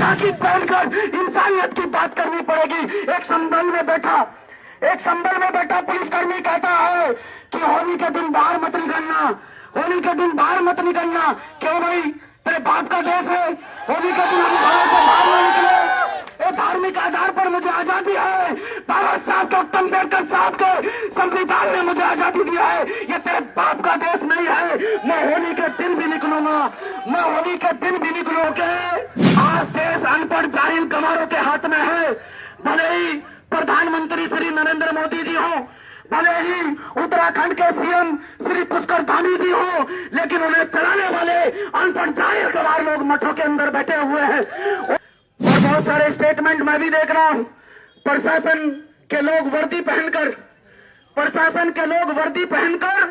खाकी पहनकर इंसानियत की बात करनी पड़ेगी। एक संबल में बैठा पुलिसकर्मी कहता है कि होली के दिन बाहर मत निकलना, होली के दिन बाहर मत निकलना। क्यों भाई, तेरे बाप का देश है, होली के दिन हम घरों से बाहर न निकले। धार्मिक आधार पर मुझे आजादी है, बाबा साहब डॉक्टर अम्बेडकर साहब के संविधान ने मुझे आजादी दिया है। ये तेरे बाप का देश नहीं है। मैं होली के दिन भी निकलूंगा, मैं होली के दिन भी निकलूंगा। आज देश अनपढ़ जाहिल गंवारों के हाथ में है। भले ही प्रधानमंत्री श्री नरेंद्र मोदी जी हो, भले ही उत्तराखंड के सीएम श्री पुष्कर धामी जी हो, लेकिन उन्हें चलाने वाले अनपढ़ जाहिल गंवार लोग मठों के अंदर बैठे हुए हैं। और बहुत सारे स्टेटमेंट मैं भी देख रहा हूं। प्रशासन के लोग वर्दी पहनकर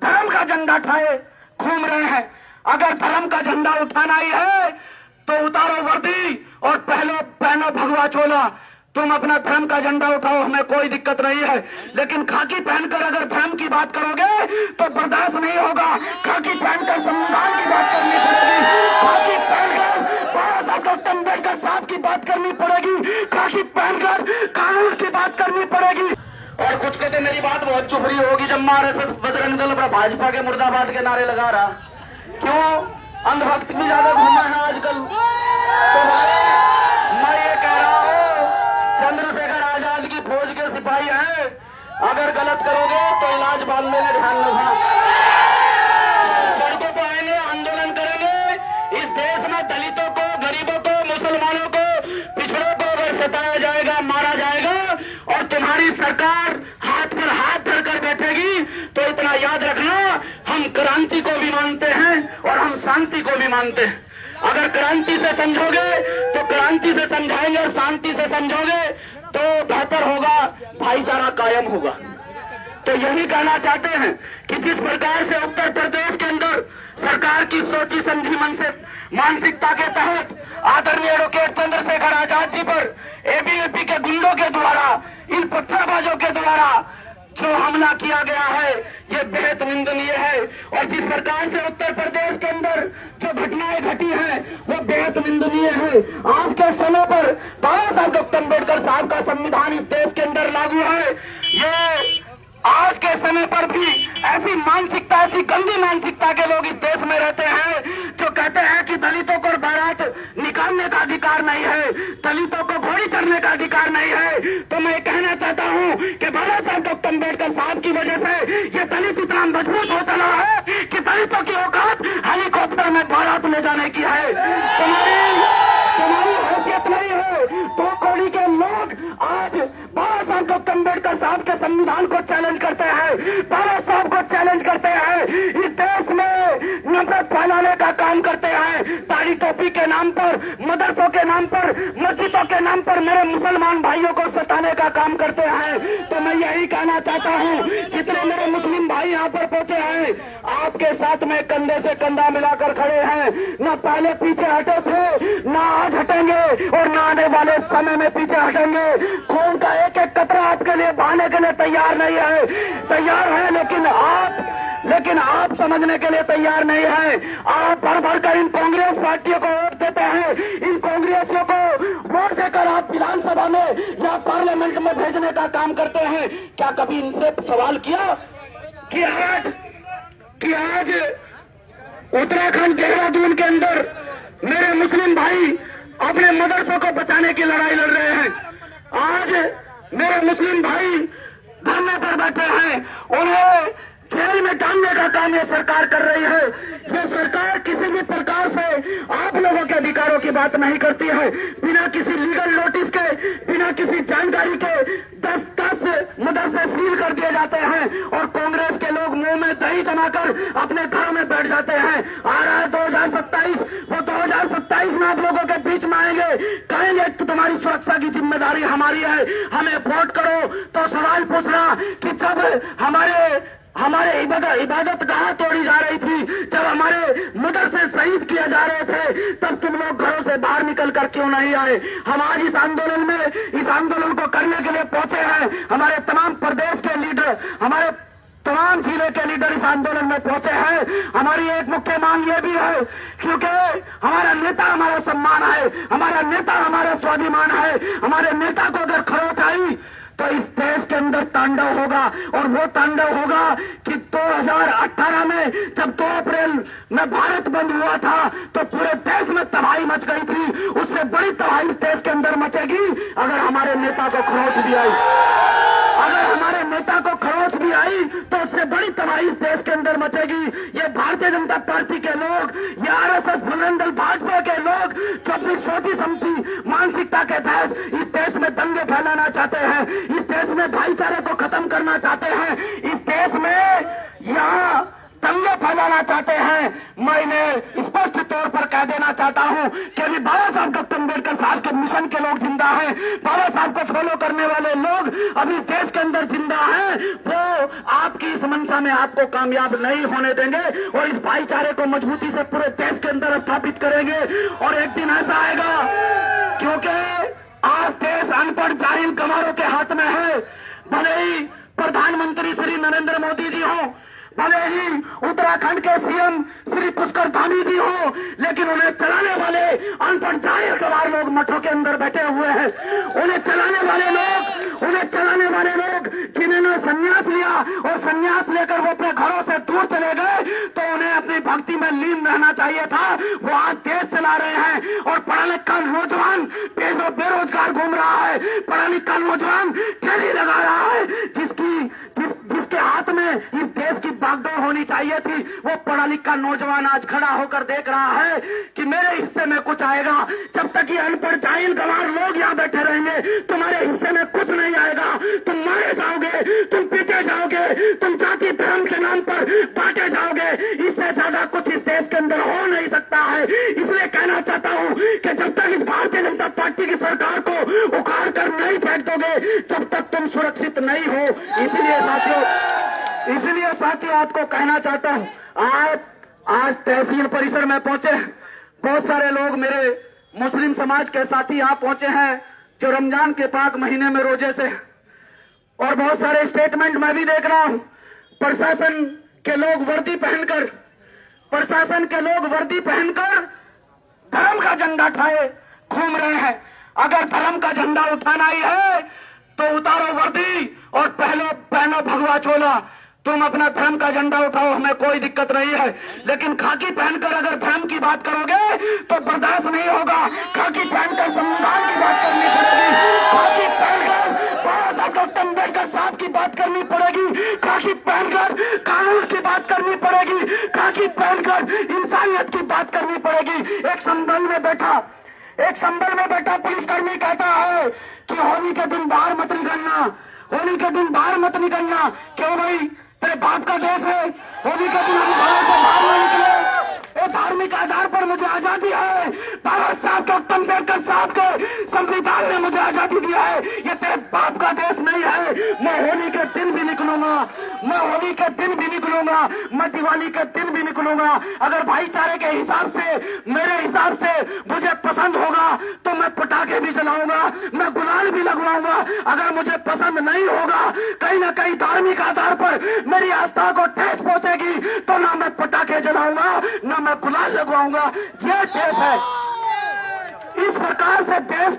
धर्म का झंडा उठाए घूम रहे हैं। अगर धर्म का झंडा उठाना ही है तो उतारो वर्दी और पहनो भगवा चोला। तुम अपना धर्म का झंडा उठाओ, हमें कोई दिक्कत नहीं है। लेकिन खाकी पहनकर अगर धर्म की बात करोगे तो बर्दाश्त नहीं होगा। खाकी पहनकर संविधान की बात करनी पड़ेगी, खाकी पहनकर बाबा साहब डॉक्टर अम्बेडकर साहब की बात करनी पड़ेगी, खाकी पहनकर कानून की बात करनी पड़ेगी। और कुछ कहते मेरी बात बहुत चुभरी होगी जब आरएसएस बजरंग दल अपना भाजपा के मुर्दाबाद के नारे लगा रहा। क्यों? अंधभक्त भी ज्यादा घूमा है आजकल। तो भाई मैं ये कह रहा हूँ, चंद्रशेखर आजाद की फौज के सिपाही हैं, अगर गलत करोगे तो इलाज बांधने में ध्यान रखना। सड़कों पर आएंगे, आंदोलन करेंगे। इस देश में दलितों को, गरीबों को, मुसलमानों को, पिछड़ों को अगर सताया जाएगा, मारा जाएगा और तुम्हारी सरकार हाथ पर हाथ धरकर बैठेगी तो इतना याद रखना, हम क्रांति को भी मानते हैं और हम शांति को भी मानते हैं। अगर क्रांति से समझोगे तो क्रांति से समझाएंगे और शांति से समझोगे तो बेहतर होगा, भाईचारा कायम होगा। तो यही कहना चाहते हैं कि जिस प्रकार से उत्तर प्रदेश के अंदर सरकार की सोची समझी मानसिकता के तहत आदरणीय एडवोकेट चंद्रशेखर आजाद जी पर एबीवीपी के गुंडों के द्वारा, इन पत्थरबाजों के द्वारा जो हमला किया गया है, ये बेहद निंदनीय है। और जिस प्रकार से उत्तर प्रदेश के अंदर जो घटनाएं घटी हैं वो बेहद निंदनीय है। आज के समय पर बाबा साहब डॉक्टर अम्बेडकर साहब का संविधान इस देश के अंदर लागू है। ये आज के समय पर भी ऐसी मानसिकता, ऐसी गंदी मानसिकता के लोग इस देश में रहते हैं जो कहते हैं कि दलितों को बारात निकालने का अधिकार नहीं है, दलितों को घोड़ी चढ़ने का अधिकार नहीं है। तो मैं कहना चाहता हूं कि बाबा साहब डॉक्टर अम्बेडकर साहब की वजह से ये दलित इतना मजबूत होता रहा है कि दलितों की औकात हेलीकॉप्टर में बारात ले जाने की है। तुम्हारी हैसियत नहीं है। दो कौड़ी के लोग आज बाबा साहब डॉक्टर अम्बेडकर साहब के संविधान को चैलेंज करते हैं, बाबा साहब को चैलेंज करते हैं, इस देश में नफरत फैलाने का काम करते हैं, ताड़ी टोपी के नाम पर, मदरसों के नाम पर, मस्जिदों के नाम पर मेरे मुसलमान भाइयों को सताने का काम करते हैं। तो मैं यही कहना चाहता हूँ, जितने मेरे मुस्लिम भाई यहाँ पर पहुंचे हैं, आपके साथ में कंधे से कंधा मिलाकर खड़े हैं। न पहले पीछे हटे थे, न आज हटेंगे और न आने वाले समय में पीछे हटेंगे। खून का एक एक कतरा आपके लिए बहाने के लिए तैयार नहीं है, तैयार है, लेकिन आप समझने के लिए तैयार नहीं है। आप भर भर कर इन कांग्रेस पार्टियों को वोट देते हैं, इन कांग्रेसियों को वोट देकर आप विधानसभा में या पार्लियामेंट में भेजने का काम करते हैं। क्या कभी इनसे सवाल किया कि आज उत्तराखंड देहरादून के अंदर मेरे मुस्लिम भाई अपने मदरसों को बचाने की लड़ाई लड़ रहे हैं। आज मेरे मुस्लिम भाई धरने पर बैठे हैं, उन्हें जेल में डालने का काम ये सरकार कर रही है। ये सरकार किसी भी प्रकार से आप लोगों के अधिकारों की बात नहीं करती है। बिना किसी लीगल नोटिस के, बिना किसी जानकारी के 10-10 मदरसे सील कर दिए जाते हैं और कांग्रेस के लोग मुंह में दही जमाकर अपने घरों में बैठ जाते हैं। आ रहा है 2027, वो 2027 में आप लोगों के बीच में आएंगे, कहेंगे कि तुम्हारी सुरक्षा की जिम्मेदारी हमारी है, हमें वोट करो। तो सवाल पूछना कि जब हमारे इबादत गाह तोड़ी जा रही थी, जब हमारे मदरसे शहीद किए जा रहे थे, तब तुम लोग घरों से बाहर निकल कर क्यों नहीं आए? हम आज इस आंदोलन को करने के लिए पहुंचे हैं। हमारे तमाम प्रदेश के लीडर, हमारे तमाम जिले के लीडर इस आंदोलन में पहुंचे हैं। हमारी एक मुख्य मांग ये भी है, क्योंकि हमारा नेता हमारा सम्मान है, हमारा नेता हमारा स्वाभिमान है। हमारे नेता को अगर खरोच आई तो इस देश के अंदर तांडव होगा, और वो तांडव होगा कि 2018 में जब 2 अप्रैल में भारत बंद हुआ था तो पूरे देश में तबाही मच गई थी। उससे बड़ी तबाही इस देश के अंदर मचेगी अगर हमारे नेता को खरोच भी आई। अगर हमारे नेता को खरोच भी आई तो उससे बड़ी तबाही इस देश के अंदर मचेगी। ये भारतीय जनता पार्टी के लोग, ये आरएसएस बुलंदल भाजपा के लोग जो अपनी सोची समझी मानसिकता के तहत इस देश में दंगे फैलाना चाहते हैं, इस देश में भाईचारे को खत्म करना चाहते हैं, इस देश में यहाँ दंगे फैलाना चाहते हैं। मैं इन्हें स्पष्ट तौर पर कह देना चाहता हूं कि अभी बाबा साहब डॉक्टर अम्बेडकर साहब के मिशन के लोग जिंदा हैं, बाबा साहब को फॉलो करने वाले लोग अभी देश के अंदर जिंदा हैं। वो आपकी इस मंशा में आपको कामयाब नहीं होने देंगे और इस भाईचारे को मजबूती से पूरे देश के अंदर स्थापित करेंगे। और एक दिन ऐसा आएगा, क्योंकि आज देश अनपढ़ जाहिल गंवारों के हाथ में है। भले ही प्रधानमंत्री श्री नरेंद्र मोदी जी हो, भले ही उत्तराखंड के सीएम श्री पुष्कर धामी जी हो, लेकिन उन्हें चलाने वाले अनपढ़ जाहिल गंवार लोग मठों के अंदर बैठे हुए हैं। उन्हें चलाने वाले लोग जिन्होंने संन्यास लिया और संन्यास लेकर वो अपने घरों से दूर चले गए, तो उन्हें अपनी भक्ति में लीन रहना चाहिए था। वो आज देश चला रहे हैं और पढ़ा लिखा नौजवान बेरोजगार घूम रहा है, पढ़ा लिखा नौजवान ठेली लगा रहा है। जिसके हाथ में इस देश की बागडोर होनी चाहिए थी, वो पढ़ा लिखा नौजवान आज खड़ा होकर देख रहा है कि मेरे हिस्से में कुछ आएगा। जब तक ये अनपढ़ जाहिल गंवार लोग यहाँ बैठे रहेंगे, तुम्हारे हिस्से में कुछ नहीं आएगा। तुम मारे जाओगे, तुम पीटे जाओगे, तुम जाति धर्म के नाम पर बांटे जाओगे। इससे ज्यादा कुछ इस देश के अंदर हो नहीं सकता है। इसलिए कहना चाहता हूँ कि जब तक इस भारतीय जनता पार्टी की सरकार को उखाड़ कर नहीं फेंक दोगे, जब तक तुम सुरक्षित नहीं हो। इसलिए साथियों आपको कहना चाहता हूं, आप आज तहसील परिसर में पहुंचे, बहुत सारे लोग मेरे मुस्लिम समाज के साथी यहाँ पहुंचे हैं जो रमजान के पाक महीने में रोजे से, और बहुत सारे स्टेटमेंट मैं भी देख रहा हूं। प्रशासन के लोग वर्दी पहनकर धर्म का झंडा उठाए घूम रहे हैं। अगर धर्म का झंडा उठाना ही है तो उतारो वर्दी और पहनो भगवा चोला। तुम अपना धर्म का झंडा उठाओ, हमें कोई दिक्कत नहीं है, लेकिन खाकी पहनकर अगर धर्म की बात करोगे तो बर्दाश्त नहीं होगा। खाकी पहनकर संविधान की बात करनी पड़ेगी, खाकी पहनकर बाबा साहब डॉक्टर अम्बेडकर साहब की बात करनी पड़ेगी, खाकी पहनकर कानून की बात करनी पड़ेगी, खाकी पहनकर इंसानियत की बात करनी पड़ेगी। एक संभल में बैठा पुलिसकर्मी कहता है कि होली के दिन बाहर मत निकलना। क्यों भाई, तेरे बाप का देश है, होली के दिन हम घरों से बाहर नहीं निकले। धार्मिक आधार पर मुझे आजादी है, बाबा साहब डॉक्टर अम्बेडकर साहब के संविधान ने मुझे आजादी दिया है। ये तेरे बाप का देश नहीं है। मैं होली के दिन भी निकलूंगा, मैं दिवाली के दिन भी निकलूंगा। अगर भाईचारे के हिसाब से, मेरे हिसाब से मुझे पसंद होगा तो मैं पटाखे भी जलाऊंगा, मैं गुलाल भी लगवाऊंगा। अगर मुझे पसंद नहीं होगा, कहीं ना कहीं धार्मिक आधार पर मेरी आस्था को ठेस पहुंचेगी, तो ना मैं पटाखे जलाऊंगा ना मैं गुलाल लगवाऊंगा। ये देश है। इस प्रकार से देश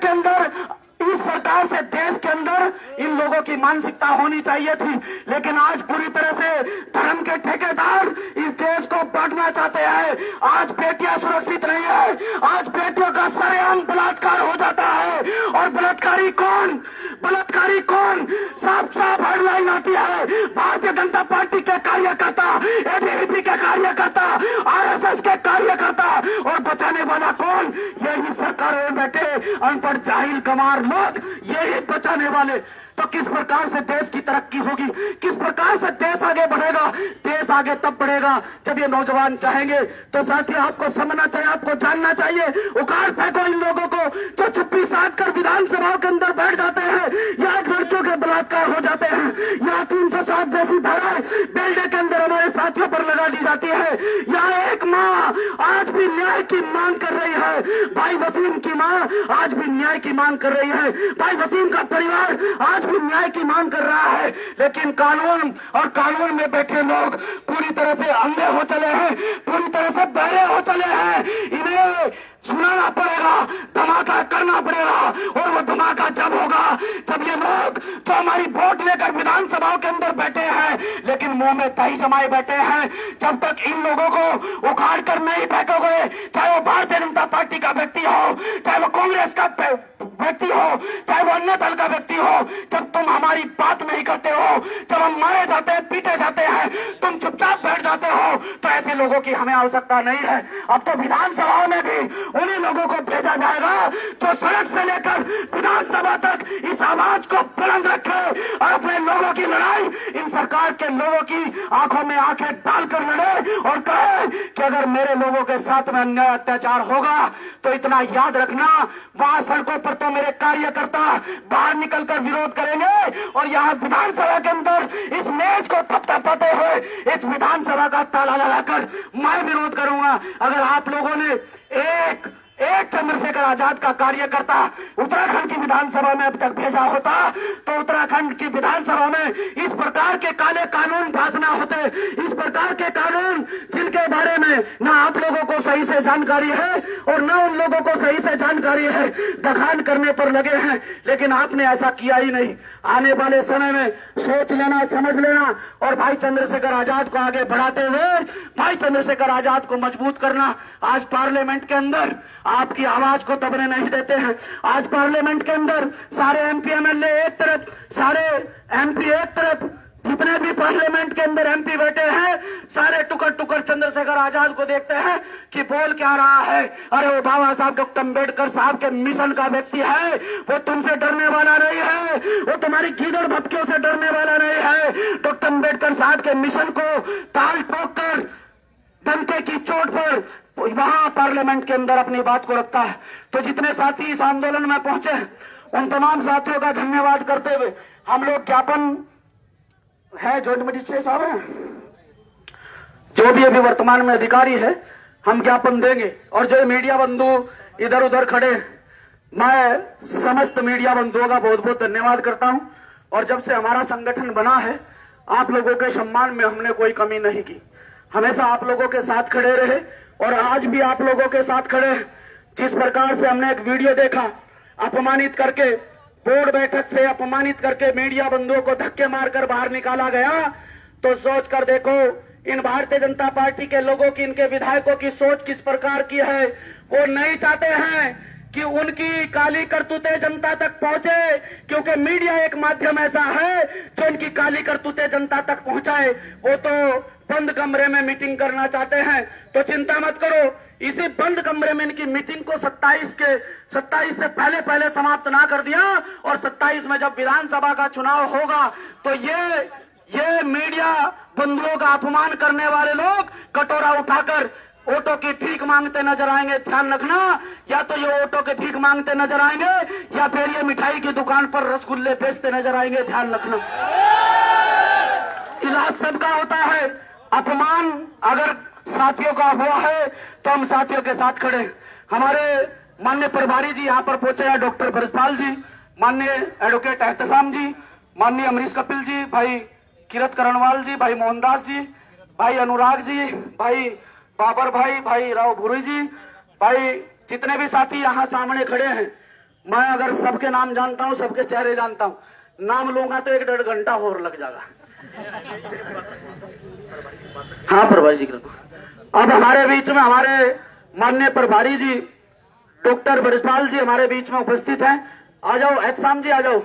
के अंदर इन लोगों की मानसिकता होनी चाहिए थी, लेकिन आज पूरी तरह से धर्म के ठेकेदार इस देश को बांटना चाहते हैं। आज बेटियां सुरक्षित नहीं है, आज बेटियों का सरेआम बलात्कार हो जाता है। और बलात्कारी कौन? साफ हेडलाइन आती है, भारतीय जनता पार्टी के कार्यकर्ता, एबीवीपी के कार्यकर्ता, आरएसएस के कार्यकर्ता। और बचाने वाला कौन? यही सरकारों में बैठे अनपढ़ जाहिल गंवार लोग, यही बचाने वाले। तो किस प्रकार से देश की तरक्की होगी, किस प्रकार से देश आगे बढ़ेगा? देश आगे तब बढ़ेगा जब ये नौजवान चाहेंगे। तो साथियों, आपको समझना चाहिए, आपको जानना चाहिए। उखाड़ फेंको इन लोगों को जो चुप्पी साध कर विधानसभा के अंदर बैठ जाते हैं, या लड़कियों के बलात्कार हो जाते हैं, या 307 जैसी धाराएं बेल्डे के अंदर हमारे साथियों पर लगा दी जाती है। यहाँ एक माँ आज भी न्याय की मांग कर रही है, भाई वसीम की माँ आज भी न्याय की मांग कर रही है, भाई वसीम का परिवार आज भी न्याय की मांग कर रहा है। लेकिन कानून और कानून में बैठे लोग पूरी तरह से अंधे हो चले हैं, पूरी तरह से बहरे हो चले हैं। इन्हें सुनाना पड़ेगा, धमाका करना पड़ेगा, और वो धमाका जब होगा जब ये लोग जो हमारी वोट लेकर विधानसभाओं के अंदर बैठे हैं लेकिन मुंह में दही जमाए बैठे हैं, जब तक इन लोगों को उखाड़ कर नहीं फेंकोगे, चाहे वो भारतीय जनता पार्टी का व्यक्ति हो, चाहे वो कांग्रेस का व्यक्ति हो, चाहे वो अन्य दल का व्यक्ति हो, जब तुम हमारी बात नहीं करते हो, जब हम मारे जाते हैं, पीटे जाते हैं, तुम चुपचाप बैठ जाते हो, तो ऐसे लोगों की हमें आवश्यकता नहीं है। अब तो विधानसभाओं में भी उन्हीं लोगों को भेजा जाएगा जो सड़क से लेकर विधानसभा तक इस आवाज को बुलंद रखे और अपने लोगों की लड़ाई इन सरकार के लोगों की आंखों में आंखें डालकर लड़े और कहे कि अगर मेरे लोगों के साथ में अन्याय अत्याचार होगा तो इतना याद रखना, वहां सड़कों पर तो मेरे कार्यकर्ता बाहर निकलकर विरोध करेंगे और यहाँ विधानसभा के अंदर इस मेज को थपथपाते हुए इस विधानसभा का ताला लगाकर मैं विरोध करूंगा। अगर आप लोगों ने एक चंद्रशेखर आजाद का कार्यकर्ता उत्तराखंड की विधानसभा में अब तक भेजा होता तो उत्तराखंड की विधानसभा में इस प्रकार के काले कानून पास ना होते, इस प्रकार के कानून जिनके बारे में ना आप लोगों को सही से जानकारी है और ना उन लोगों को सही से जानकारी है, दखान करने पर लगे हैं। लेकिन आपने ऐसा किया ही नहीं। आने वाले समय में सोच लेना, समझ लेना और भाई चंद्रशेखर आजाद को आगे बढ़ाते हुए भाई चंद्रशेखर आजाद को मजबूत करना। आज पार्लियामेंट के अंदर आपकी आवाज को दबने नहीं देते हैं। आज पार्लियामेंट के अंदर सारे एमपी एमएलए एक तरफ, सारे एमपी एक तरफ, जितने भी पार्लियामेंट के अंदर एमपी बैठे हैं सारे टुकड़ टुकड़ चंद्रशेखर आजाद को देखते हैं कि बोल क्या रहा है। अरे वो बाबा साहब डॉक्टर अम्बेडकर साहब के मिशन का व्यक्ति है, वो तुमसे डरने वाला नहीं है, वो तुम्हारी गीदड़ भपकियों से डरने वाला नहीं है। डॉक्टर अम्बेडकर साहब के मिशन को ताल ठोक कर डंके की चोट पर वहां पार्लियामेंट के अंदर अपनी बात को रखता है। तो जितने साथी इस आंदोलन में पहुंचे उन तमाम साथियों का धन्यवाद करते हुए हम लोग ज्ञापन है जॉइंट मजिस्ट्रेट साहब हैं, जो भी अभी वर्तमान में अधिकारी है, हम ज्ञापन देंगे। और जो मीडिया बंधु इधर उधर खड़े, मैं समस्त मीडिया बंधुओं का बहुत बहुत धन्यवाद करता हूं। और जब से हमारा संगठन बना है आप लोगों के सम्मान में हमने कोई कमी नहीं की, हमेशा आप लोगों के साथ खड़े रहे और आज भी आप लोगों के साथ खड़े हैं। जिस प्रकार से हमने एक वीडियो देखा, अपमानित करके बोर्ड बैठक से अपमानित करके मीडिया बंधुओं को धक्के मारकर बाहर निकाला गया, तो सोच कर देखो इन भारतीय जनता पार्टी के लोगों की, इनके विधायकों की सोच किस प्रकार की है। वो नहीं चाहते हैं कि उनकी काली करतूतें जनता तक पहुंचे, क्योंकि मीडिया एक माध्यम ऐसा है जो उनकी काली करतूतें जनता तक पहुंचाए। वो तो बंद कमरे में मीटिंग करना चाहते हैं। तो चिंता मत करो, इसी बंद कमरे में इनकी मीटिंग को 27 से पहले समाप्त ना कर दिया और 27 में जब विधानसभा का चुनाव होगा तो ये मीडिया बंधुओं का अपमान करने वाले लोग कटोरा उठाकर ऑटो की भीख मांगते नजर आएंगे। ध्यान रखना, या तो ये ऑटो की भीख मांगते नजर आएंगे या फिर ये मिठाई की दुकान पर रसगुल्ले बेचते नजर आएंगे। ध्यान रखना, इलाज सबका होता है। अपमान अगर साथियों का हुआ है तो हम साथियों के साथ खड़े। हमारे माननीय प्रभारी जी यहाँ पर पहुंचे हैं, डॉक्टर ब्रजपाल जी, माननीय एडवोकेट एहतसाम जी, माननीय अमरीश कपिल जी, भाई किरत करणवाल जी, भाई मोहनदास जी, भाई अनुराग जी, भाई बाबर भाई राव भूरी जी, भाई जितने भी साथी यहाँ सामने खड़े हैं, मैं अगर सबके नाम जानता हूँ, सबके चेहरे जानता हूँ, नाम लूंगा तो 1-1.5 घंटा और लग जाएगा। हाँ प्रभारी जी, अब हमारे बीच में हमारे माननीय प्रभारी जी डॉक्टर ब्रजपाल जी हमारे बीच में उपस्थित हैं। आ जाओ एहतसाम जी, आ जाओ।